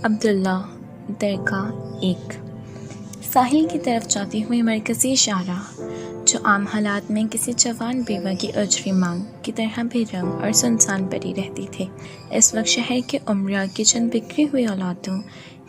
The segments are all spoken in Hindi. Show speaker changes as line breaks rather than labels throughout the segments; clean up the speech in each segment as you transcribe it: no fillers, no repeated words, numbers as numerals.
अब्दुल्ला दरगाह एक। साहिल की तरफ जाती हुई मरकज़ी इशारा, जो आम हालात में किसी जवान बेवा की अजरी मांग की तरह बेरंग और सुनसान पड़ी रहती थी, इस वक्त शहर के उम्रा की चंद बिखरी हुई औलादों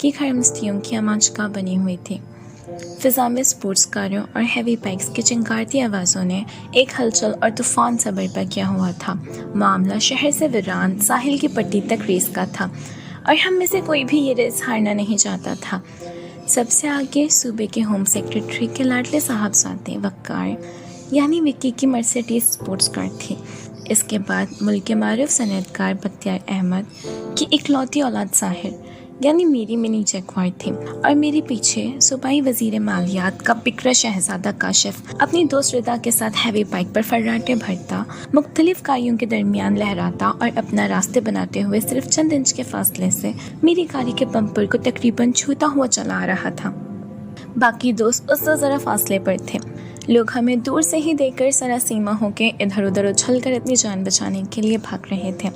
की खरमस्तियों की आमाजगाह बनी हुई थी। फिजा में स्पोर्ट्स कारों और हैवी बाइक्स की चिंगारती आवाज़ों ने एक हलचल और तूफान सा बर्पा किया हुआ था। मामला शहर से वीरान साहिल की पट्टी तक रेस का था और हम में से कोई भी ये रेस हारना नहीं चाहता था। सबसे आगे सूबे के होम सेक्रेटरी के लाडले साहबजादे वक्कार यानी विक्की की मर्सिडीज स्पोर्ट्स कार थी। इसके बाद मुल्क के मारूफ सनअतकार बख्तियार अहमद की इकलौती औलाद साहिर यानी मेरी मिनी जगवार थी, और मेरे पीछे सूबाई वजीर मालियात का बिकरा शहजादा काशिफ अपनी दोस्त रिदा के साथ हैवी बाइक पर फर्राटे भरता, मुख्तलिफ गाड़ियों के दरमियान लहराता और अपना रास्ते बनाते हुए सिर्फ चंद इंच के फासले से मेरी गाड़ी के बम्पर को तकरीबन छूता हुआ चला आ रहा था। बाकी दोस्त उससे ज़रा फासले पर थे। लोग हमें दूर से ही देखकर सरासीमा होकर इधर उधर उछलकर अपनी जान बचाने के लिए भाग रहे थे।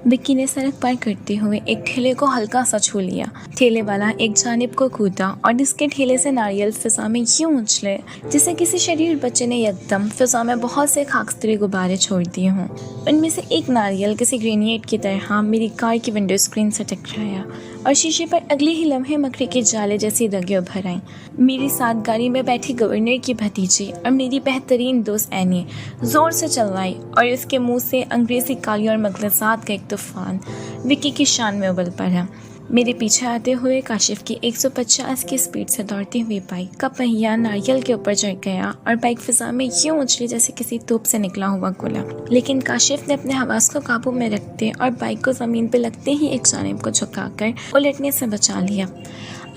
विक्की ने सड़क पार करते हुए एक ठेले को हल्का सा छू लिया। ठेले वाला एक जानिब को कूदा और इसके ठेले से नारियल फिजा में यूं उछले जिसे किसी शरीर बच्चे ने यकदम फिजा में बहुत से खाकस्तरी गुब्बारे छोड़ दिए हों। उनमें से एक नारियल किसी ग्रेनेड की तरह मेरी कार की विंडो स्क्रीन से टकराया और शीशे पर अगले ही लम्हे मकड़ी के जाले जैसी दगे उभर आईं। मेरी साथ गाड़ी में बैठी गवर्नर की भतीजी और मेरी बेहतरीन दोस्त एनी जोर से चलवाई और उसके मुंह से अंग्रेजी काली और मगलसात का एक तूफान विक्की की शान में उबल पड़ा। मेरे पीछे आते हुए काशिफ की 150 की स्पीड से दौड़ती हुई बाइक का पहिया नारियल के ऊपर चढ़ गया और बाइक फिजा में यूं उछली जैसे किसी तोप से निकला हुआ गोला। लेकिन काशिफ ने अपने हवास को काबू में रखते और बाइक को ज़मीन पर लगते ही एक जानिब को झुकाकर उलटने से बचा लिया।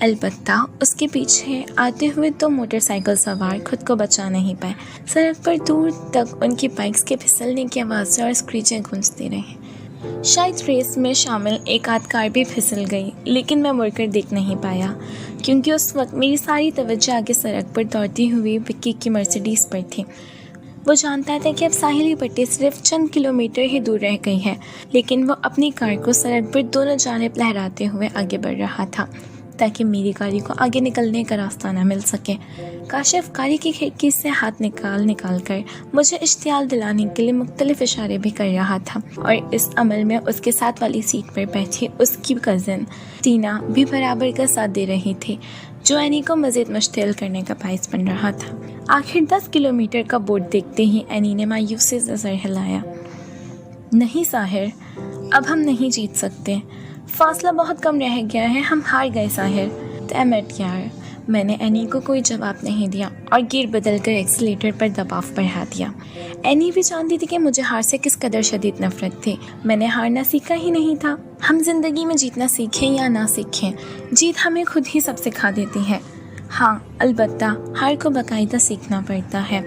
अलबत्ता उसके पीछे आते हुए दो मोटरसाइकिल सवार खुद को बचा नहीं पाए। सड़क पर दूर तक उनकी बाइक्स के फिसलने की आवाज़ें और स्क्रीचें गूंजती रहीं। शायद रेस में शामिल एक आध कार भी फिसल गई, लेकिन मैं मुड़कर देख नहीं पाया क्योंकि उस वक्त मेरी सारी तवज्जो आगे सड़क पर दौड़ती हुई विक्की की मर्सिडीज पर थी। वो जानता था कि अब साहिली पट्टी सिर्फ चंद किलोमीटर ही दूर रह गई है, लेकिन वो अपनी कार को सड़क पर दोनों जानिब लहराते हुए आगे बढ़ रहा था ताकि मेरी गाड़ी को आगे निकलने का रास्ता न मिल सके। काशिफ गाड़ी की खिड़की से हाथ निकाल कर मुझे इश्तियाल दिलाने के लिए मुख्तलिफ इशारे भी कर रहा था, और इस अमल में उसके साथ वाली सीट पर बैठी उसकी कज़न टीना भी बराबर का साथ दे रही थी, जो एनी को मज़ीद मुश्तिल करने का बाइस बन रहा था। आखिर 10 किलोमीटर का बोर्ड देखते ही एनी ने मायूसी से सर हिलाया। नहीं साहिर, अब हम नहीं जीत सकते, फासला बहुत कम रह गया है, हम हार गए साहिर। डैम इट यार। मैंने एनी को कोई जवाब नहीं दिया और गियर बदलकर एक्सीलेटर पर दबाव बढ़ा दिया। एनी भी जानती थी कि मुझे हार से किस कदर शदीद नफरत थी। मैंने हारना सीखा ही नहीं था। हम जिंदगी में जीतना सीखें या ना सीखें, जीत हमें खुद ही सब सिखा देती है। हाँ, अलबत्ता हार को बाकायदा सीखना पड़ता है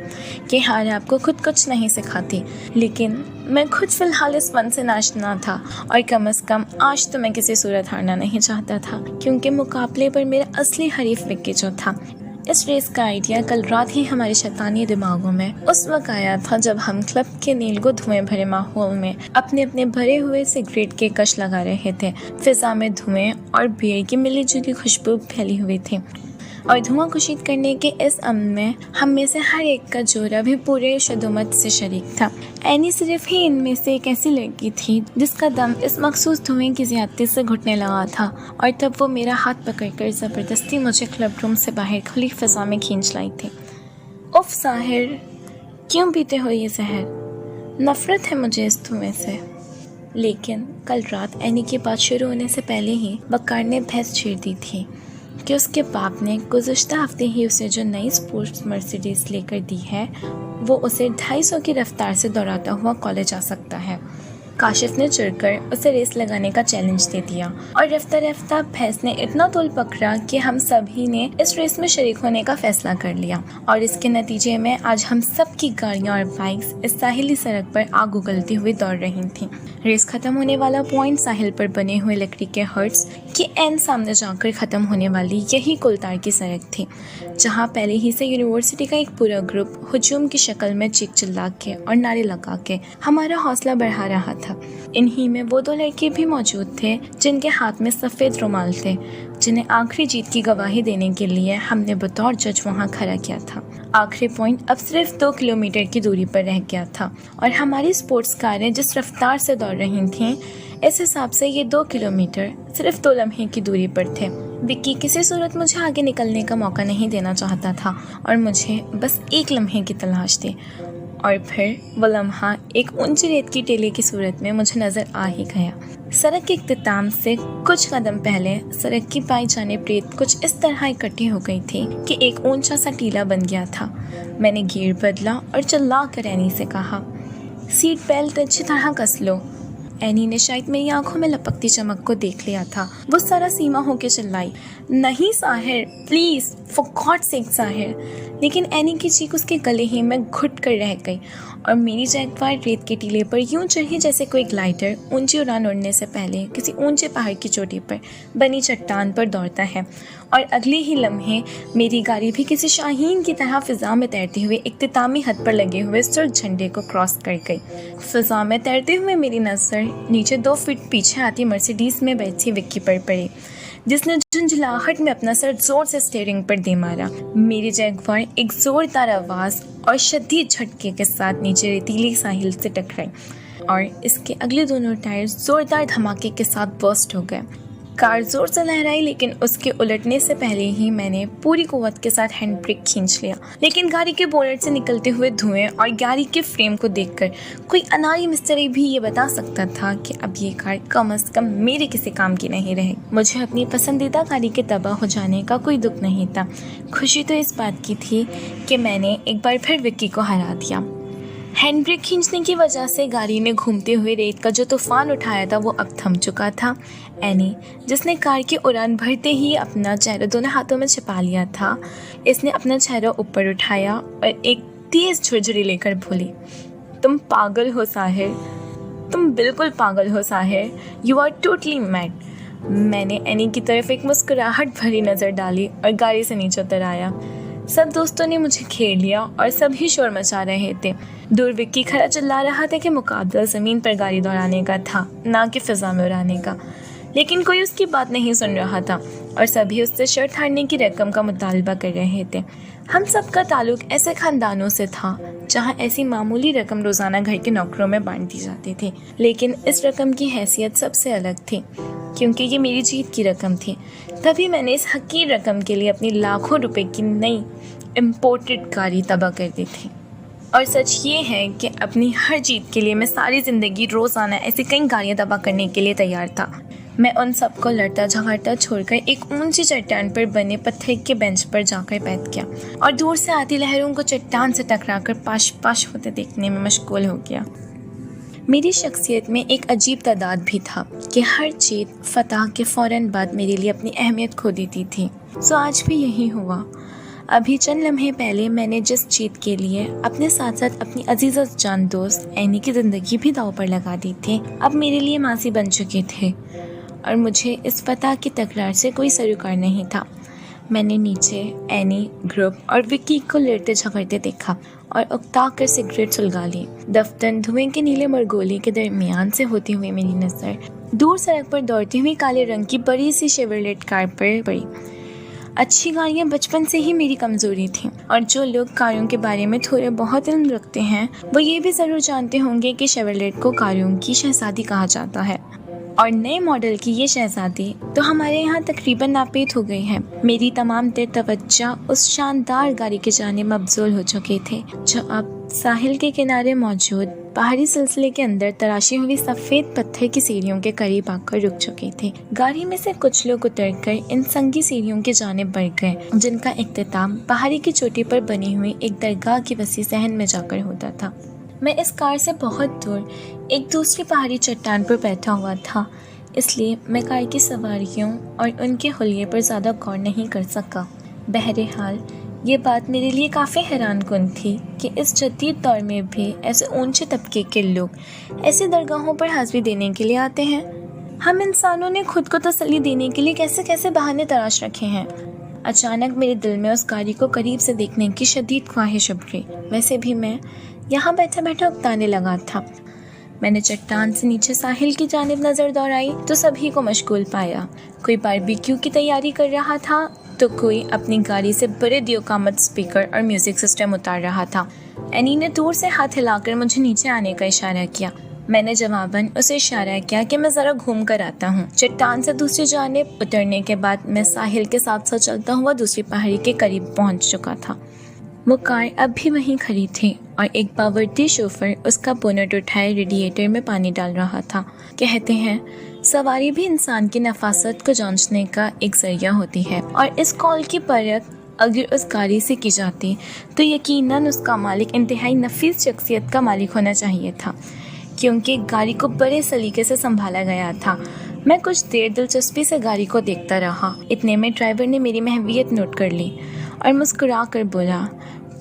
कि हार आपको खुद कुछ नहीं सिखाती। लेकिन मैं खुद फ़िलहाल इस फन से नाशना था और कम से कम आज तो मैं किसी सूरत हारना नहीं चाहता था, क्योंकि मुकाबले पर मेरा असली हरीफ विक्की जो था। इस रेस का आइडिया कल रात ही हमारे शैतानी दिमागों में उस वक्त आया था जब हम क्लब के नीलगो धुएं भरे माहौल में अपने अपने भरे हुए सिगरेट के कश लगा रहे थे। फिजा में धुएं और बियर की मिली जुली खुशबू फैली हुई थी और धुआं कुशीद करने के इस अमल में हम में से हर एक का जोरा भी पूरे शदुमत से शरीक था। एनी सिर्फ ही इनमें से एक ऐसी लड़की थी जिसका दम इस मखसूस धुएं की ज़्यादती से घुटने लगा था, और तब वो मेरा हाथ पकड़कर ज़बरदस्ती मुझे क्लब रूम से बाहर खुली फिजा में खींच लाई थी। उफ साहिर, क्यों पीते हो ये जहर? नफ़रत है मुझे इस धुएं से। लेकिन कल रात एनी की बात शुरू होने से पहले ही बक्कार ने बहस छेड़ दी थी कि उसके बाप ने गुज़श्ता हफ्ते ही उसे जो नई स्पोर्ट्स मर्सिडीज़ लेकर दी है, वो उसे 250 की रफ्तार से दौड़ाता हुआ कॉलेज आ सकता है। काशिफ ने चिढ़कर उसे रेस लगाने का चैलेंज दे दिया और रफ्ता रफ्ता भैंस ने इतना तोल पकड़ा कि हम सभी ने इस रेस में शरीक होने का फैसला कर लिया और इसके नतीजे में आज हम सब की गाड़ियां और बाइक्स इस साहिली सड़क पर आग उगलती हुई दौड़ रही थीं। रेस खत्म होने वाला पॉइंट साहिल पर बने हुए लकड़ी के हर्ट्स के एन सामने जाकर खत्म होने वाली यही कोलतार की सड़क थी, जहां पहले ही से यूनिवर्सिटी का एक पूरा ग्रुप हुजूम की शक्ल में चीख चिल्ला के और नारे लगा के हमारा हौसला बढ़ा रहा था। इन्हीं में वो 2 लड़के भी मौजूद थे जिनके हाथ में सफ़ेद रुमाल थे, जिन्हें आखिरी जीत की गवाही देने के लिए हमने बतौर जज वहाँ खड़ा किया था। आखिरी पॉइंट अब सिर्फ 2 किलोमीटर की दूरी पर रह गया था और हमारी स्पोर्ट्स कारें जिस रफ्तार से दौड़ रही थीं, इस हिसाब से ये 2 किलोमीटर सिर्फ 2 लम्हे की दूरी पर थे। विक्की किसी सूरत मुझे आगे निकलने का मौका नहीं देना चाहता था और मुझे बस 1 लम्हे की तलाश थी और फिर वो लम्हा एक ऊंची रेत की टेले की सूरत में मुझे नजर आ ही गया। सड़क के इख्तिताम से कुछ कदम पहले सड़क की बाईं जानिब रेत कुछ इस तरह इकट्ठी हो गई थी कि एक ऊंचा सा टीला बन गया था। मैंने गियर बदला और चिल्ला कर एनी से कहा, सीट बेल्ट अच्छी तरह कस लो। एनी ने शायद मेरी आंखों में लपकती चमक को देख लिया था। वो सारा सीमा होके चिल्लाई, नहीं Sahir, please for God sake Sahir. लेकिन एनी की चीख उसके गले ही में घुट कर रह गई और मेरी जैगवार रेत के टीले पर यूं चढ़ी जैसे कोई ग्लाइडर ऊंची उड़ान उड़ने से पहले किसी ऊंचे पहाड़ की चोटी पर बनी चट्टान पर दौड़ता है और अगले ही लम्हे मेरी गाड़ी भी किसी शाहीन की तरह फिजा में तैरते हुए इख्तितामी हद पर लगे हुए सुर्ख झंडे को क्रॉस कर गई। फिजा में तैरते हुए मेरी नज़र नीचे 2 फीट पीछे आती मर्सिडीज में बैठी विक्की पर पड़ी, जिसने झुंझलाहट में अपना सर जोर से स्टीयरिंग पर दे मारा। मेरी जैगवार एक जोरदार आवाज़ और शदीद झटके के साथ नीचे रेतीली साहिल से टकराई और इसके अगले दोनों टायर जोरदार धमाके के साथ बर्स्ट हो गए। कार जोर से लहराई, लेकिन उसके उलटने से पहले ही मैंने पूरी कुव्वत के साथ हैंड ब्रेक खींच लिया। लेकिन गाड़ी के बोनेट से निकलते हुए धुएं और गाड़ी के फ्रेम को देखकर कोई अनाड़ी मिस्त्री भी ये बता सकता था कि अब ये कार कम से कम मेरे किसी काम की नहीं रही। मुझे अपनी पसंदीदा गाड़ी के तबाह हो जाने का कोई दुख नहीं था। खुशी तो इस बात की थी कि मैंने एक बार फिर विक्की को हरा दिया। हैंड ब्रेक खींचने की वजह से गाड़ी ने घूमते हुए रेत का जो तूफान उठाया था वो अब थम चुका था। एनी, जिसने कार की उड़ान भरते ही अपना चेहरा दोनों हाथों में छिपा लिया था, इसने अपना चेहरा ऊपर उठाया और एक तेज झुरझुरी लेकर बोली, तुम पागल हो साहिर, तुम बिल्कुल पागल हो Sahir, you are totally mad. मैंने एनी की तरफ एक मुस्कुराहट भरी नज़र डाली और गाड़ी से नीचे उतर आया। सब दोस्तों ने मुझे घेर लिया और सभी शोर मचा रहे थे। दूर विक्की खड़ा चिल्ला रहा था कि मुकाबला ज़मीन पर गाड़ी दौड़ाने का था, ना कि फिजा में उड़ाने का। लेकिन कोई उसकी बात नहीं सुन रहा था और सभी उससे शर्त हारने की रकम का मुतालबा कर रहे थे। हम सब का ताल्लुक ऐसे खानदानों से था जहां ऐसी मामूली रकम रोज़ाना घर के नौकरों में बांट दी जाती थी, लेकिन इस रकम की हैसियत सबसे अलग थी क्योंकि ये मेरी जीत की रकम थी। तभी मैंने इस हकीर रकम के लिए अपनी लाखों रुपए की नई इम्पोर्टेड गाड़ी तबाह कर दी थी। और सच ये है कि अपनी हर जीत के लिए मैं सारी ज़िंदगी रोज़ाना ऐसी कई गाड़ियाँ तबाह करने के लिए तैयार था। मैं उन सबको लड़ता झगड़ता छोड़कर एक ऊंची चट्टान पर बने पत्थर के बेंच पर जाकर बैठ गया और दूर से आती लहरों को चट्टान से टकराकर पाश पाश होते देखने में मशगूल हो गया। मेरी शख्सियत में एक अजीब तादाद भी था कि हर जीत फतह के फ़ौरन बाद मेरे लिए अपनी अहमियत खो देती थी। सो आज भी यही हुआ। अभी चंद लम्हे पहले मैंने जिस जीत के लिए अपने साथ साथ अपनी अजीज़ जान दोस्त एनी की ज़िंदगी भी दांव पर लगा दी थी, अब मेरे लिए मासी बन चुके थे और मुझे इस फतह की तकरार से कोई सरोकार नहीं था। मैंने नीचे एनी, ग्रुप और विक्की को लड़ते झगड़ते देखा और उकता कर सिगरेट सुलगा ली। दफ्तन धुएं के नीले मरगोले के दरमियान से होती हुई मेरी नज़र दूर सड़क पर दौड़ती हुई काले रंग की बड़ी सी शेवरलेट कार पर पड़ी। अच्छी गाड़ियाँ बचपन से ही मेरी कमज़ोरी थी और जो लोग कारों के बारे में थोड़े बहुत इल्म रखते हैं वो ये भी ज़रूर जानते होंगे कि शेवरलेट को कारों की शहज़ादी कहा जाता है और नए मॉडल की ये शहज़ादी तो हमारे यहाँ तकरीबन नापेद हो गई है। मेरी तमाम देर तवज्जो उस शानदार गाड़ी के जानिब मबज़ूल हो चुके थे जो अब साहिल के किनारे मौजूद पहाड़ी सिलसिले के अंदर तराशी हुई सफ़ेद पत्थर की सीढ़ियों के करीब आकर रुक चुके थे। गाड़ी में से कुछ लोग उतरकर इन संगी सीढ़ियों के जानिब बढ़ गए जिनका इख्तिताम पहाड़ी की चोटी पर बनी हुई एक दरगाह की वसी सहन में जाकर होता था। मैं इस कार से बहुत दूर एक दूसरी पहाड़ी चट्टान पर बैठा हुआ था, इसलिए मैं कार की सवारियों और उनके हुलिये पर ज़्यादा गौर नहीं कर सका। बहरहाल ये बात मेरे लिए काफ़ी हैरानकुन थी कि इस जदीद दौर में भी ऐसे ऊंचे तबके के लोग ऐसी दरगाहों पर हाज़िरी देने के लिए आते हैं। हम इंसानों ने खुद को तसल्ली देने के लिए कैसे कैसे बहाने तराश रखे हैं। अचानक मेरे दिल में उस गाड़ी को करीब से देखने की शदीद ख्वाहिश उभरी। वैसे भी मैं यहाँ बैठा बैठा उकताने लगा था। मैंने चट्टान से नीचे साहिल की जानिब नज़र दौड़ाई तो सभी को मशगूल पाया। कोई बारबेक्यू की तैयारी कर रहा था तो कोई अपनी गाड़ी से बड़े दियोकामत स्पीकर और म्यूज़िक सिस्टम उतार रहा था। एनी ने दूर से हाथ हिलाकर मुझे नीचे आने का इशारा किया। मैंने जवाबन उसे इशारा किया कि मैं ज़रा घूम कर आता हूँ। चट्टान से दूसरी जानिब उतरने के बाद मैं साहिल के साथ साथ चलता हुआ दूसरी पहाड़ी के करीब पहुँच चुका था। वो कार अब भी वहीं खड़ी थी और एक बावर्दी शोफर उसका बोनट उठाए रेडिएटर में पानी डाल रहा था। कहते हैं सवारी भी इंसान की नफासत को जांचने का एक जरिया होती है, और इस कॉल की परख अगर उस गाड़ी से की जाती तो यकीनन उसका मालिक इंतहाई नफीस शख्सियत का मालिक होना चाहिए था, क्योंकि गाड़ी को बड़े सलीके से संभाला गया था। मैं कुछ देर दिलचस्पी से गाड़ी को देखता रहा। इतने में ड्राइवर ने मेरी महवियत नोट कर ली और मुस्कुरा कर बोला,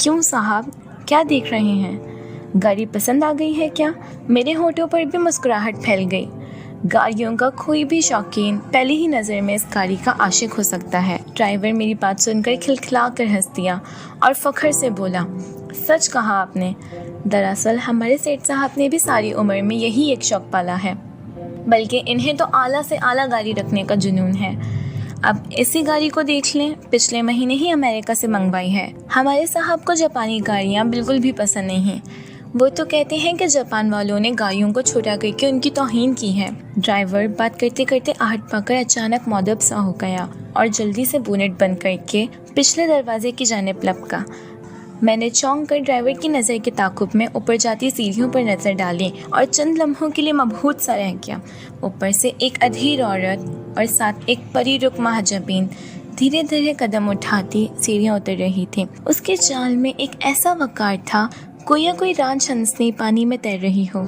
क्यों साहब, क्या देख रहे हैं? गाड़ी पसंद आ गई है क्या? मेरे होठों पर भी मुस्कुराहट फैल गई। गाड़ियों का कोई भी शौकीन पहली ही नज़र में इस गाड़ी का आशिक हो सकता है। ड्राइवर मेरी बात सुनकर खिलखिला कर हंस दिया और फख्र से बोला, सच कहा आपने। दरअसल हमारे सेठ साहब ने भी सारी उम्र में यही एक शौक पाला है, बल्कि इन्हें तो आला से आला गाड़ी रखने का जुनून है। अब इसी गाड़ी को देख लें, पिछले महीने ही अमेरिका से मंगवाई है। हमारे साहब को जापानी गाड़ियाँ बिल्कुल भी पसंद नहीं। वो तो कहते हैं कि जापान वालों ने गाड़ियों को छोटा करके उनकी तौहीन की है। ड्राइवर बात करते करते आहट पाकर अचानक मौदब सा हो गया और जल्दी से बोनेट बंद करके पिछले दरवाजे की जानिब लपका। मैंने चौंक कर ड्राइवर की नज़र के ताकुब में ऊपर जाती सीढ़ियों पर नज़र डाली और चंद लम्हों के लिए मबहूत सा रह गया। ऊपर से एक अधीर औरत और साथ एक परी रुख महजबीन धीरे धीरे कदम उठाती सीढ़ियाँ उतर रही थी। उसके चाल में एक ऐसा वक़ार था गोया कोई राज हंसनी पानी में तैर रही हो।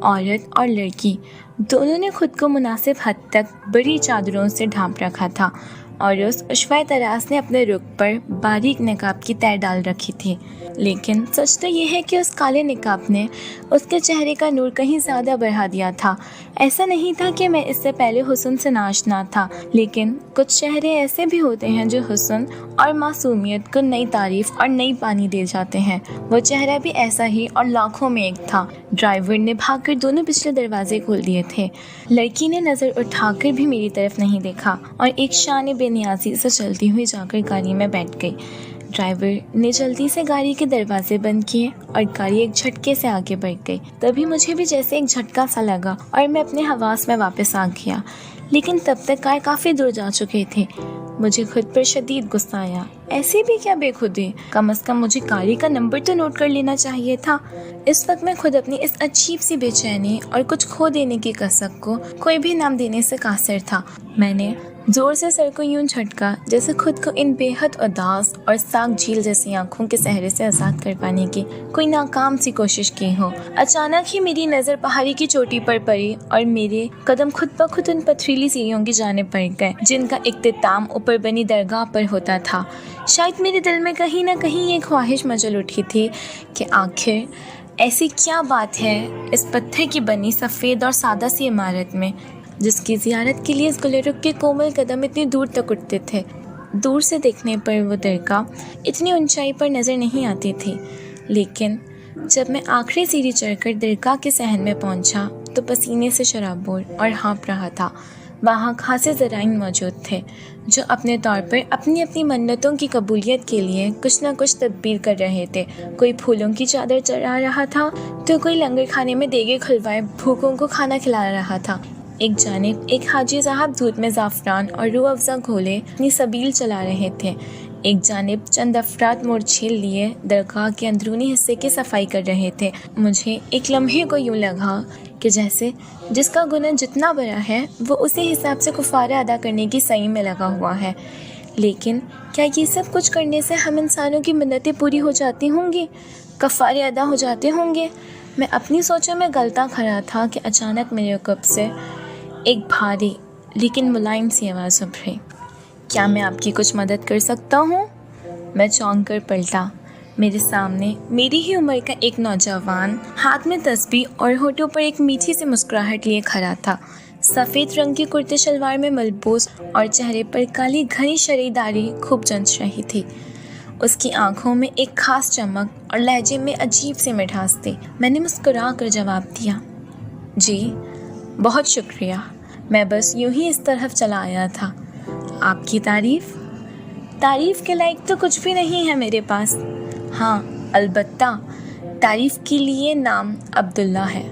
औरत और लड़की दोनों ने खुद को मुनासिब हद तक बड़ी चादरों से ढांप रखा था और उस उश्वाए तरास ने अपने रुख पर बारीक निकाब की तय डाल रखी थी। लेकिन सच तो यह है कि उस काले निकाब ने उसके चेहरे का नूर कहीं ज़्यादा बढ़ा दिया था। ऐसा नहीं था कि मैं इससे पहले हुस्न से नाशना था, लेकिन कुछ चेहरे ऐसे भी होते हैं जो हुस्न और मासूमियत को नई तारीफ और नई पानी दे जाते हैं। वो चेहरा भी ऐसा ही और लाखों में एक था। ड्राइवर ने भागकर दोनों पिछले दरवाजे खोल दिए थे। लड़की ने नज़र उठाकर भी मेरी तरफ नहीं देखा और एक शान बेनियाजी से चलती हुई जाकर गाड़ी में बैठ गई। ड्राइवर ने जल्दी से गाड़ी के दरवाजे बंद किए और गाड़ी एक झटके से आगे बढ़ गई। तभी मुझे भी जैसे एक झटका सा लगा और मैं अपने हवास में वापस आ गया, लेकिन तब तक कार काफ़ी दूर जा चुके थे। मुझे खुद पर शदीद गुस्सा आया। ऐसी भी क्या बेखुदी, कम से कम मुझे गाड़ी का नंबर तो नोट कर लेना चाहिए था। इस वक्त मैं खुद अपनी इस अजीब सी बेचैनी और कुछ खो देने की कसक को कोई भी नाम देने से कासिर था। मैंने जोर से सर को यूं झटका जैसे खुद को इन बेहद उदास और साग झील जैसी आंखों के सहरे से आज़ाद कर पाने की कोई नाकाम सी कोशिश की हो। अचानक ही मेरी नज़र पहाड़ी की चोटी पर पड़ी और मेरे कदम खुद ब खुद उन पथरीली सीढ़ियों की जानिब बढ़ गए जिनका इख्तिताम ऊपर बनी दरगाह पर होता था। शायद मेरे दिल में कहीं ना कहीं ये ख्वाहिश मचल उठी थी कि आखिर ऐसी क्या बात है इस पत्थर की बनी सफ़ेद और सादा सी इमारत में, जिसकी ज़ियारत के लिए इस गुलरुख के कोमल कदम इतनी दूर तक उठते थे। दूर से देखने पर वो दरगाह इतनी ऊंचाई पर नज़र नहीं आती थी, लेकिन जब मैं आखिरी सीढ़ी चढ़कर दरगाह के सहन में पहुंचा तो पसीने से शराबोर और हाँप रहा था। वहाँ खासे ज़राइन मौजूद थे जो अपने तौर पर अपनी अपनी मन्नतों की कबूलियत के लिए कुछ न कुछ तदबीर कर रहे थे। कोई फूलों की चादर चढ़ा रहा था तो कोई लंगर खाने में देगे खुलवाए भूखों को खाना खिला रहा था। एक जानिब एक हाजी साहब दूध में ज़ाफ़रान और रूह अफ़ज़ा घोले अपनी सबील चला रहे थे। एक जानिब चंद अफराद मोरछील लिए दरगाह के अंदरूनी हिस्से की सफाई कर रहे थे। मुझे एक लम्हे को यूँ लगा कि जैसे जिसका गुनाह जितना बड़ा है वो उसी हिसाब से कुफारा अदा करने की सही में लगा हुआ है। लेकिन क्या ये सब कुछ करने से हम इंसानों की मिन्नतें पूरी हो जाती होंगी, कफ़ारे अदा हो जाते होंगे? मैं अपनी सोचों में गलता खड़ा था कि अचानक मेरे कब से एक भारी लेकिन मुलायम सी आवाज़ उभरी। क्या मैं आपकी कुछ मदद कर सकता हूँ? मैं चौंक कर पलटा। मेरे सामने मेरी ही उम्र का एक नौजवान हाथ में तस्बीह और होठों पर एक मीठी सी मुस्कुराहट लिए खड़ा था। सफ़ेद रंग की कुर्ते शलवार में मलबूस और चेहरे पर काली घनी शरीदारी खूब जंच रही थी। उसकी आंखों में एक खास चमक और लहजे में अजीब सी मिठास थी। मैंने मुस्कुरा कर जवाब दिया, जी बहुत शुक्रिया, मैं बस यूं ही इस तरफ चला आया था। आपकी तारीफ़ के लायक तो कुछ भी नहीं है मेरे पास। हाँ अलबत्ता तारीफ़ के लिए नाम अब्दुल्ला है।